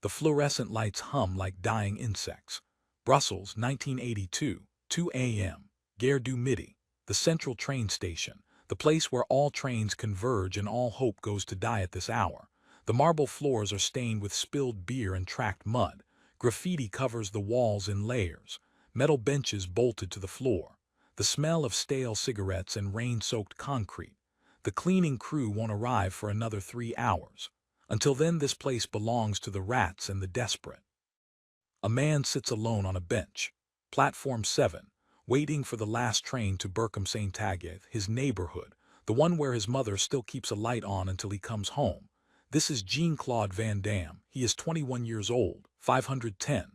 The fluorescent lights hum like dying insects. Brussels, 1982, 2 a.m. Gare du Midi, the central train station, the place where all trains converge and all hope goes to die at this hour. The marble floors are stained with spilled beer and tracked mud. Graffiti covers the walls in layers. Metal benches bolted to the floor. The smell of stale cigarettes and rain-soaked concrete. The cleaning crew won't arrive for another 3 hours. Until then, this place belongs to the rats and the desperate. A man sits alone on a bench. Platform 7, waiting for the last train to Berkham-Saint-Agathe, his neighborhood, the one where his mother still keeps a light on until he comes home. This is Jean-Claude Van Damme. He is 21 years old, 510,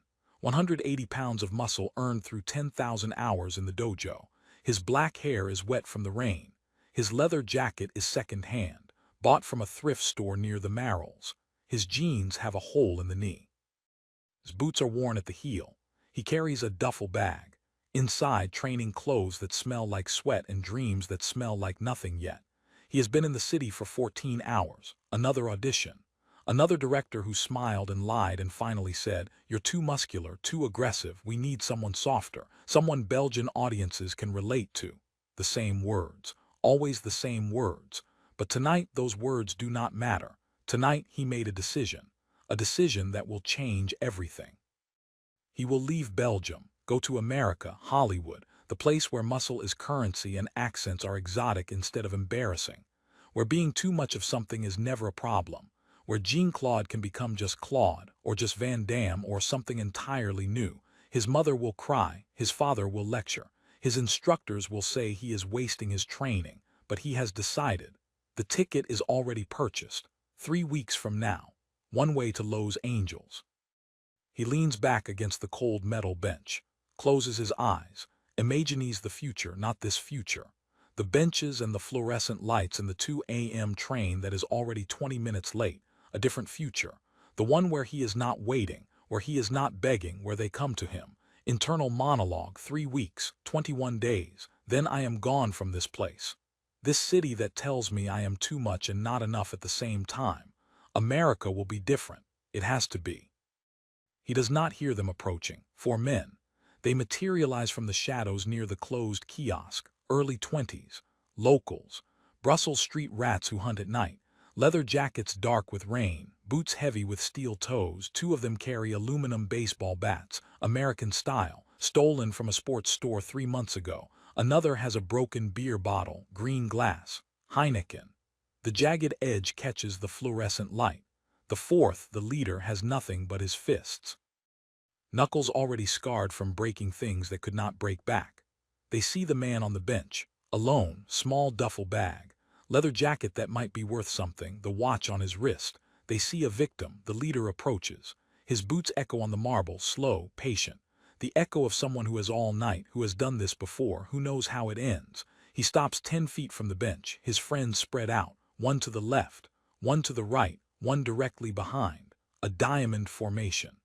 180 pounds of muscle earned through 10,000 hours in the dojo. His black hair is wet from the rain. His leather jacket is second-hand, bought from a thrift store near the Marolles. His jeans have a hole in the knee. His boots are worn at the heel. He carries a duffel bag. Inside, training clothes that smell like sweat and dreams that smell like nothing yet. He has been in the city for 14 hours. Another audition. Another director who smiled and lied and finally said, "You're too muscular, too aggressive, we need someone softer, someone Belgian audiences can relate to." The same words. Always the same words. But tonight, those words do not matter. Tonight, he made a decision that will change everything. He will leave Belgium, go to America, Hollywood, the place where muscle is currency and accents are exotic instead of embarrassing, where being too much of something is never a problem, where Jean-Claude can become just Claude, or just Van Damme, or something entirely new. His mother will cry, his father will lecture, his instructors will say he is wasting his training, but he has decided. The ticket is already purchased. 3 weeks from now. One way to Los Angeles. He leans back against the cold metal bench, closes his eyes, imagines the future, not this future. The benches and the fluorescent lights in the 2 a.m. train that is already 20 minutes late, a different future. The one where he is not waiting, where he is not begging, where they come to him. Internal monologue, 3 weeks, 21 days, then I am gone from this place. This city that tells me I am too much and not enough at the same time. America will be different. It has to be. He does not hear them approaching. 4 men. They materialize from the shadows near the closed kiosk. Early 20s. Locals. Brussels street rats who hunt at night. Leather jackets dark with rain. Boots heavy with steel toes. 2 of them carry aluminum baseball bats. American style. Stolen from a sports store 3 months ago. Another has a broken beer bottle, green glass, Heineken. The jagged edge catches the fluorescent light. The 4th, the leader, has nothing but his fists. Knuckles already scarred from breaking things that could not break back. They see the man on the bench, alone, small duffel bag, leather jacket that might be worth something, the watch on his wrist. They see a victim, the leader approaches. His boots echo on the marble, slow, patient. The echo of someone who has all night, who has done this before, who knows how it ends. He stops 10 feet from the bench, his friends spread out, one to the left, one to the right, one directly behind. A diamond formation.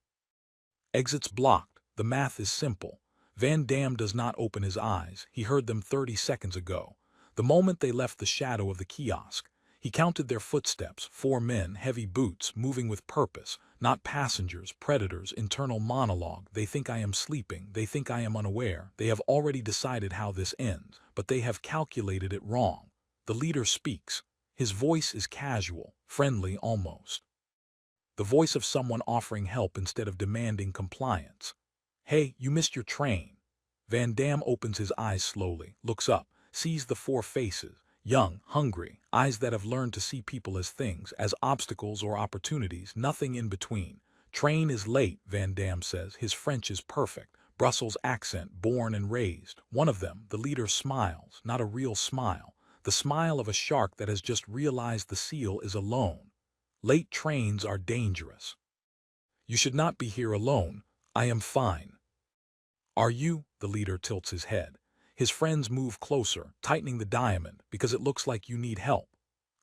Exits blocked. The math is simple. Van Damme does not open his eyes. He heard them 30 seconds ago. The moment they left the shadow of the kiosk, he counted their footsteps, 4 men, heavy boots, moving with purpose, not passengers, predators, internal monologue. They think I am sleeping, they think I am unaware, they have already decided how this ends, but they have calculated it wrong. The leader speaks. His voice is casual, friendly almost. The voice of someone offering help instead of demanding compliance. "Hey, you missed your train." Van Damme opens his eyes slowly, looks up, sees the 4 faces. Young, hungry, eyes that have learned to see people as things, as obstacles or opportunities, nothing in between. "Train is late," Van Damme says. His French is perfect. Brussels accent, born and raised. One of them, the leader, smiles, not a real smile. The smile of a shark that has just realized the seal is alone. "Late trains are dangerous. You should not be here alone. I am fine." "Are you?" The leader tilts his head. His friends move closer, tightening the diamond, because it looks like you need help.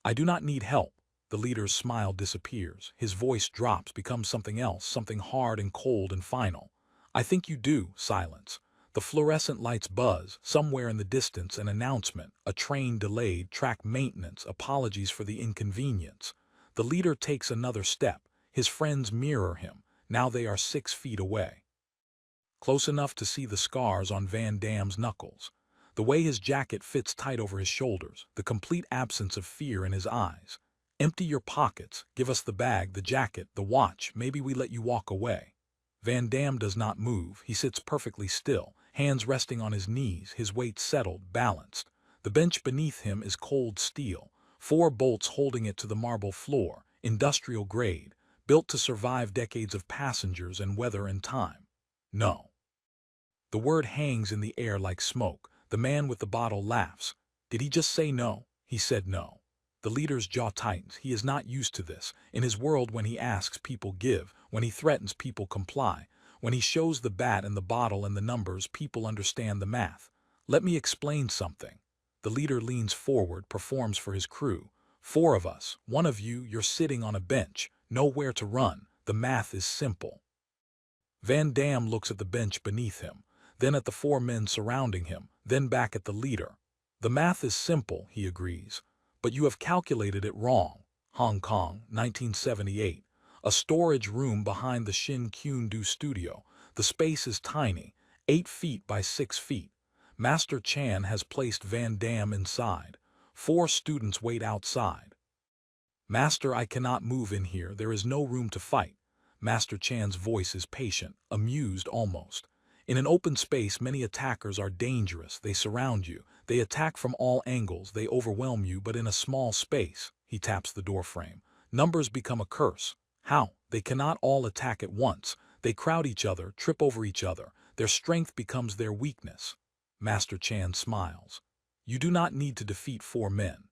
"I do not need help." The leader's smile disappears. His voice drops, becomes something else, something hard and cold and final. "I think you do." Silence. The fluorescent lights buzz. Somewhere in the distance, an announcement. A train delayed, track maintenance, apologies for the inconvenience. The leader takes another step. His friends mirror him. Now they are 6 feet away. Close enough to see the scars on Van Damme's knuckles. The way his jacket fits tight over his shoulders, the complete absence of fear in his eyes. Empty your pockets, give us the bag, the jacket, the watch, maybe we let you walk away. Van Damme does not move, he sits perfectly still, hands resting on his knees, his weight settled, balanced. The bench beneath him is cold steel, 4 bolts holding it to the marble floor, industrial grade, built to survive decades of passengers and weather and time. No. The word hangs in the air like smoke. The man with the bottle laughs. Did he just say no? He said no. The leader's jaw tightens. He is not used to this. In his world, when he asks, people give. When he threatens, people comply. When he shows the bat and the bottle and the numbers, people understand the math. Let me explain something. The leader leans forward, performs for his crew. 4 of us, 1 of you, you're sitting on a bench, nowhere to run. The math is simple. Van Damme looks at the bench beneath him, then at the 4 men surrounding him, then back at the leader. The math is simple, he agrees, but you have calculated it wrong. Hong Kong, 1978. A storage room behind the Shin Kyun-do studio. The space is tiny, 8 feet by 6 feet. Master Chan has placed Van Damme inside. 4 students wait outside. Master, I cannot move in here, there is no room to fight. Master Chan's voice is patient, amused almost. In an open space, many attackers are dangerous. They surround you. They attack from all angles. They overwhelm you, but in a small space, he taps the doorframe. Numbers become a curse. How? They cannot all attack at once. They crowd each other, trip over each other. Their strength becomes their weakness. Master Chan smiles. You do not need to defeat 4 men.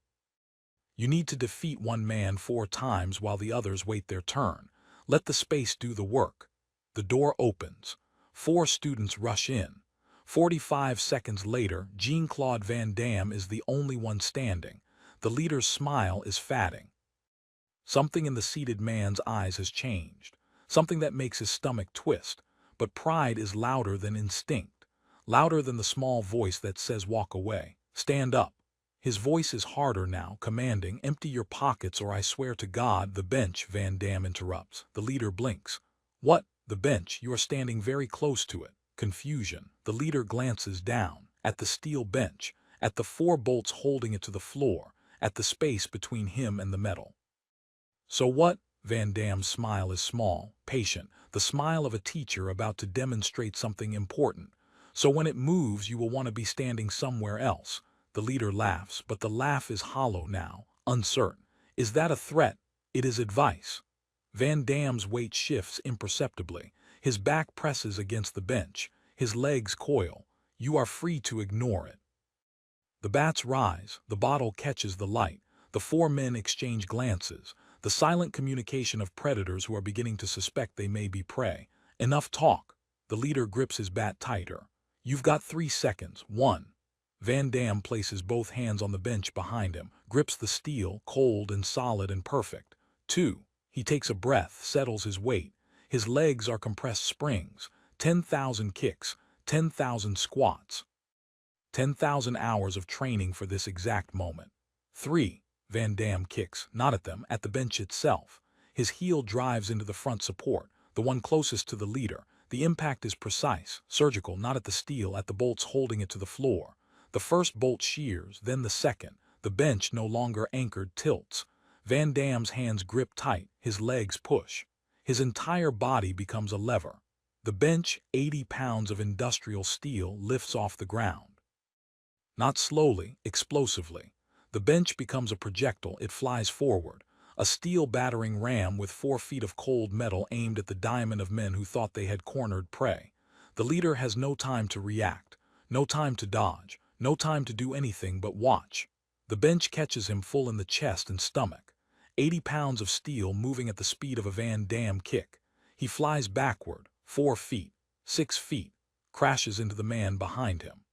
You need to defeat 1 man 4 times while the others wait their turn. Let the space do the work. The door opens. 4 students rush in. 45 seconds later, Jean-Claude Van Damme is the only one standing. The leader's smile is fatting. Something in the seated man's eyes has changed. Something that makes his stomach twist. But pride is louder than instinct. Louder than the small voice that says walk away. Stand up. His voice is harder now, commanding, empty your pockets or I swear to God. The bench, Van Damme interrupts. The leader blinks. What? The bench, you are standing very close to it. Confusion. The leader glances down, at the steel bench, at the 4 bolts holding it to the floor, at the space between him and the metal. So what? Van Damme's smile is small, patient, the smile of a teacher about to demonstrate something important. So when it moves, you will want to be standing somewhere else. The leader laughs, but the laugh is hollow now, uncertain. Is that a threat? It is advice. Van Damme's weight shifts imperceptibly. His back presses against the bench. His legs coil. You are free to ignore it. The bats rise. The bottle catches the light. The 4 men exchange glances. The silent communication of predators who are beginning to suspect they may be prey. Enough talk. The leader grips his bat tighter. You've got 3 seconds. 1. Van Damme places both hands on the bench behind him, grips the steel, cold and solid and perfect. 2. He takes a breath, settles his weight. His legs are compressed springs. 10,000 kicks, 10,000 squats. 10,000 hours of training for this exact moment. 3. Van Damme kicks, not at them, at the bench itself. His heel drives into the front support, the one closest to the leader. The impact is precise, surgical, not at the steel, at the bolts holding it to the floor. The first bolt shears, then the second. The bench, no longer anchored, tilts. Van Damme's hands grip tight, his legs push. His entire body becomes a lever. The bench, 80 pounds of industrial steel, lifts off the ground. Not slowly, explosively. The bench becomes a projectile, it flies forward. A steel battering ram with 4 feet of cold metal aimed at the diamond of men who thought they had cornered prey. The leader has no time to react, no time to dodge, no time to do anything but watch. The bench catches him full in the chest and stomach. 80 pounds of steel moving at the speed of a Van Damme kick. He flies backward, 4 feet, 6 feet, crashes into the man behind him.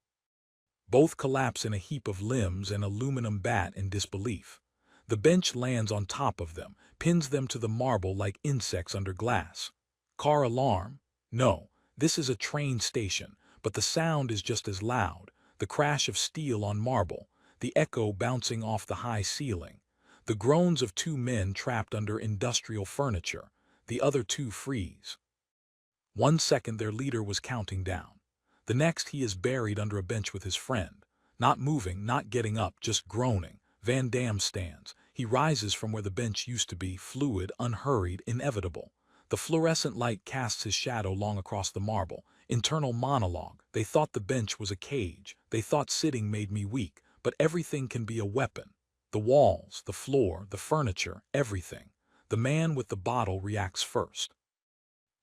Both collapse in a heap of limbs and aluminum bat in disbelief. The bench lands on top of them, pins them to the marble like insects under glass. Car alarm? No, this is a train station, but the sound is just as loud. The crash of steel on marble, the echo bouncing off the high ceiling. The groans of 2 men trapped under industrial furniture. The other two freeze. 1 second their leader was counting down. The next he is buried under a bench with his friend. Not moving, not getting up, just groaning. Van Damme stands. He rises from where the bench used to be, fluid, unhurried, inevitable. The fluorescent light casts his shadow long across the marble. Internal monologue. They thought the bench was a cage. They thought sitting made me weak. But everything can be a weapon. The walls, the floor, the furniture, everything. The man with the bottle reacts first.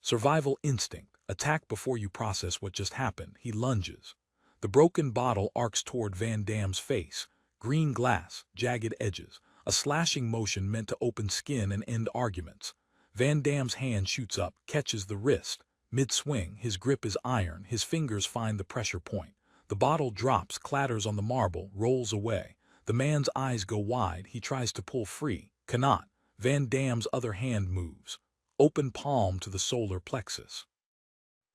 Survival instinct. Attack before you process what just happened. He lunges. The broken bottle arcs toward Van Damme's face. Green glass, jagged edges. A slashing motion meant to open skin and end arguments. Van Damme's hand shoots up, catches the wrist. Mid-swing, his grip is iron. His fingers find the pressure point. The bottle drops, clatters on the marble, rolls away. The man's eyes go wide. He tries to pull free. Cannot. Van Damme's other hand moves. Open palm to the solar plexus.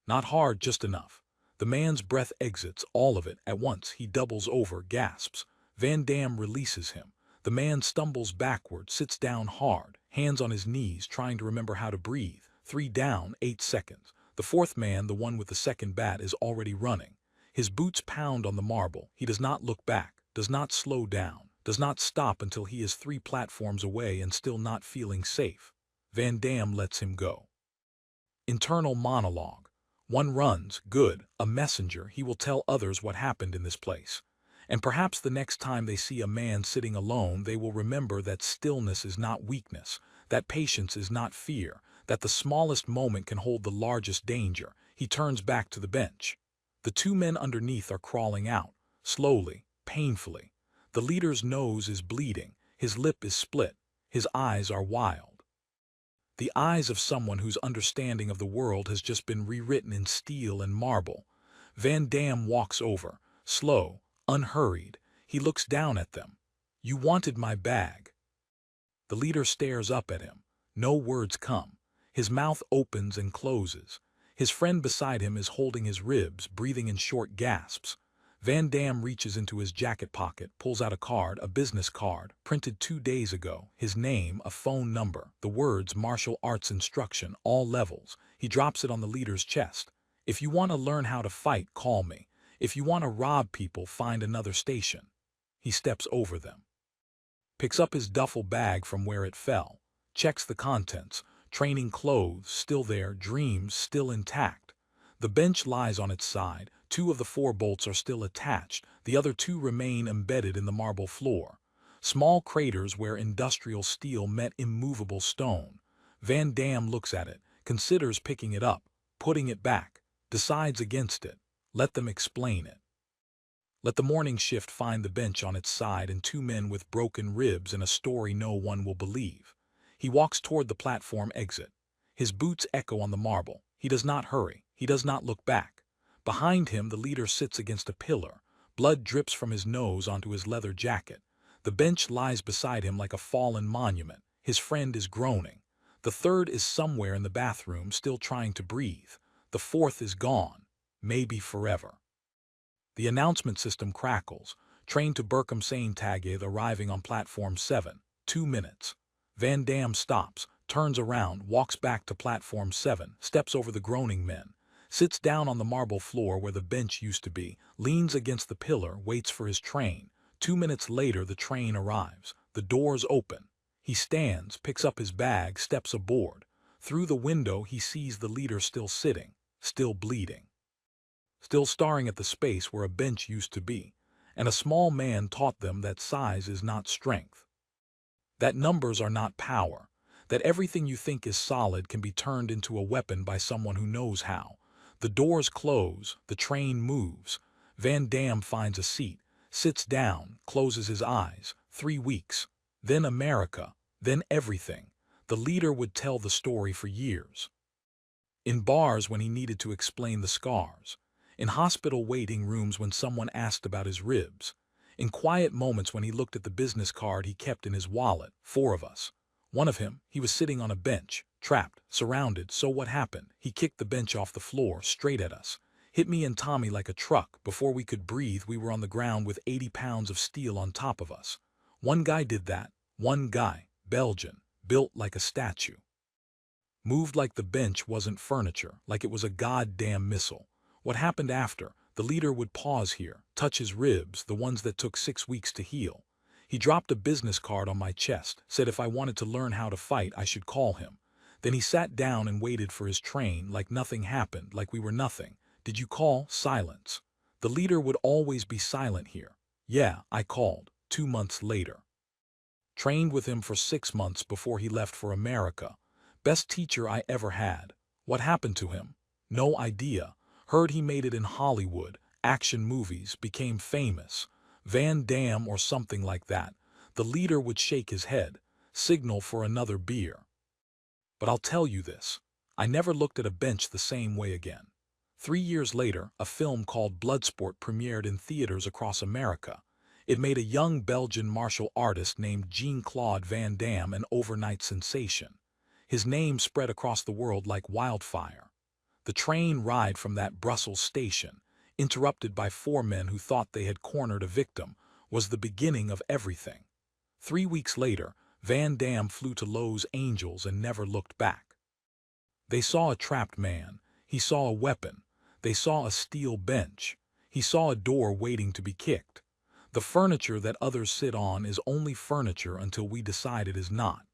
Not hard, just enough. The man's breath exits, all of it, at once. He doubles over, gasps. Van Damme releases him. The man stumbles backward, sits down hard, hands on his knees, trying to remember how to breathe. 3 down, 8 seconds. The fourth man, the one with the second bat, is already running. His boots pound on the marble. He does not look back, does not slow down, does not stop until he is 3 platforms away and still not feeling safe. Van Damme lets him go. Internal monologue. One runs, good, a messenger. He will tell others what happened in this place. And perhaps the next time they see a man sitting alone, they will remember that stillness is not weakness, that patience is not fear, that the smallest moment can hold the largest danger. He turns back to the bench. The 2 men underneath are crawling out, slowly, painfully. The leader's nose is bleeding, his lip is split, his eyes are wild. The eyes of someone whose understanding of the world has just been rewritten in steel and marble. Van Damme walks over, slow, unhurried. He looks down at them. You wanted my bag. The leader stares up at him. No words come. His mouth opens and closes. His friend beside him is holding his ribs, breathing in short gasps. Van Damme reaches into his jacket pocket, pulls out a card, a business card, printed 2 days ago. His name, a phone number, the words martial arts instruction, all levels. He drops it on the leader's chest. If you want to learn how to fight, call me. If you want to rob people, find another station. He steps over them. Picks up his duffel bag from where it fell. Checks the contents. Training clothes, still there, dreams, still intact. The bench lies on its side. 2 of the 4 bolts are still attached. The other 2 remain embedded in the marble floor. Small craters where industrial steel met immovable stone. Van Damme looks at it, considers picking it up, putting it back, decides against it. Let them explain it. Let the morning shift find the bench on its side and 2 men with broken ribs and a story no one will believe. He walks toward the platform exit. His boots echo on the marble. He does not hurry. He does not look back. Behind him, the leader sits against a pillar. Blood drips from his nose onto his leather jacket. The bench lies beside him like a fallen monument. His friend is groaning. The third is somewhere in the bathroom, still trying to breathe. The fourth is gone. Maybe forever. The announcement system crackles. Train to Berkham-Saint-Taguith arriving on platform 7. 2 minutes. Van Damme stops, turns around, walks back to platform 7, steps over the groaning men. Sits down on the marble floor where the bench used to be, leans against the pillar, waits for his train. 2 minutes later, the train arrives. The doors open. He stands, picks up his bag, steps aboard. Through the window, he sees the leader still sitting, still bleeding. Still staring at the space where a bench used to be. And a small man taught them that size is not strength. That numbers are not power. That everything you think is solid can be turned into a weapon by someone who knows how. The doors close, the train moves. Van Damme finds a seat, sits down, closes his eyes. 3 weeks. Then America. Then everything. The leader would tell the story for years. In bars when he needed to explain the scars. In hospital waiting rooms when someone asked about his ribs. In quiet moments when he looked at the business card he kept in his wallet. 4 of us. One of him, he was sitting on a bench, trapped, surrounded. So what happened? He kicked the bench off the floor, straight at us. Hit me and Tommy like a truck. Before we could breathe, we were on the ground with 80 pounds of steel on top of us. One guy did that. One guy, Belgian, built like a statue. Moved like the bench wasn't furniture, like it was a goddamn missile. What happened after? The leader would pause here, touch his ribs, the ones that took 6 weeks to heal. He dropped a business card on my chest, said if I wanted to learn how to fight, I should call him. Then he sat down and waited for his train, like nothing happened, like we were nothing. Did you call? Silence. The leader would always be silent here. Yeah, I called. 2 months later. Trained with him for 6 months before he left for America. Best teacher I ever had. What happened to him? No idea. Heard he made it in Hollywood, action movies, became famous. Van Damme or something like that. The leader would shake his head, signal for another beer. But I'll tell you this. I never looked at a bench the same way again. 3 years later, a film called Bloodsport premiered in theaters across America. It made a young Belgian martial artist named Jean-Claude Van Damme an overnight sensation. His name spread across the world like wildfire. The train ride from that Brussels station, interrupted by 4 men who thought they had cornered a victim, was the beginning of everything. 3 weeks later, Van Damme flew to Los Angeles and never looked back. They saw a trapped man. He saw a weapon. They saw a steel bench. He saw a door waiting to be kicked. The furniture that others sit on is only furniture until we decide it is not.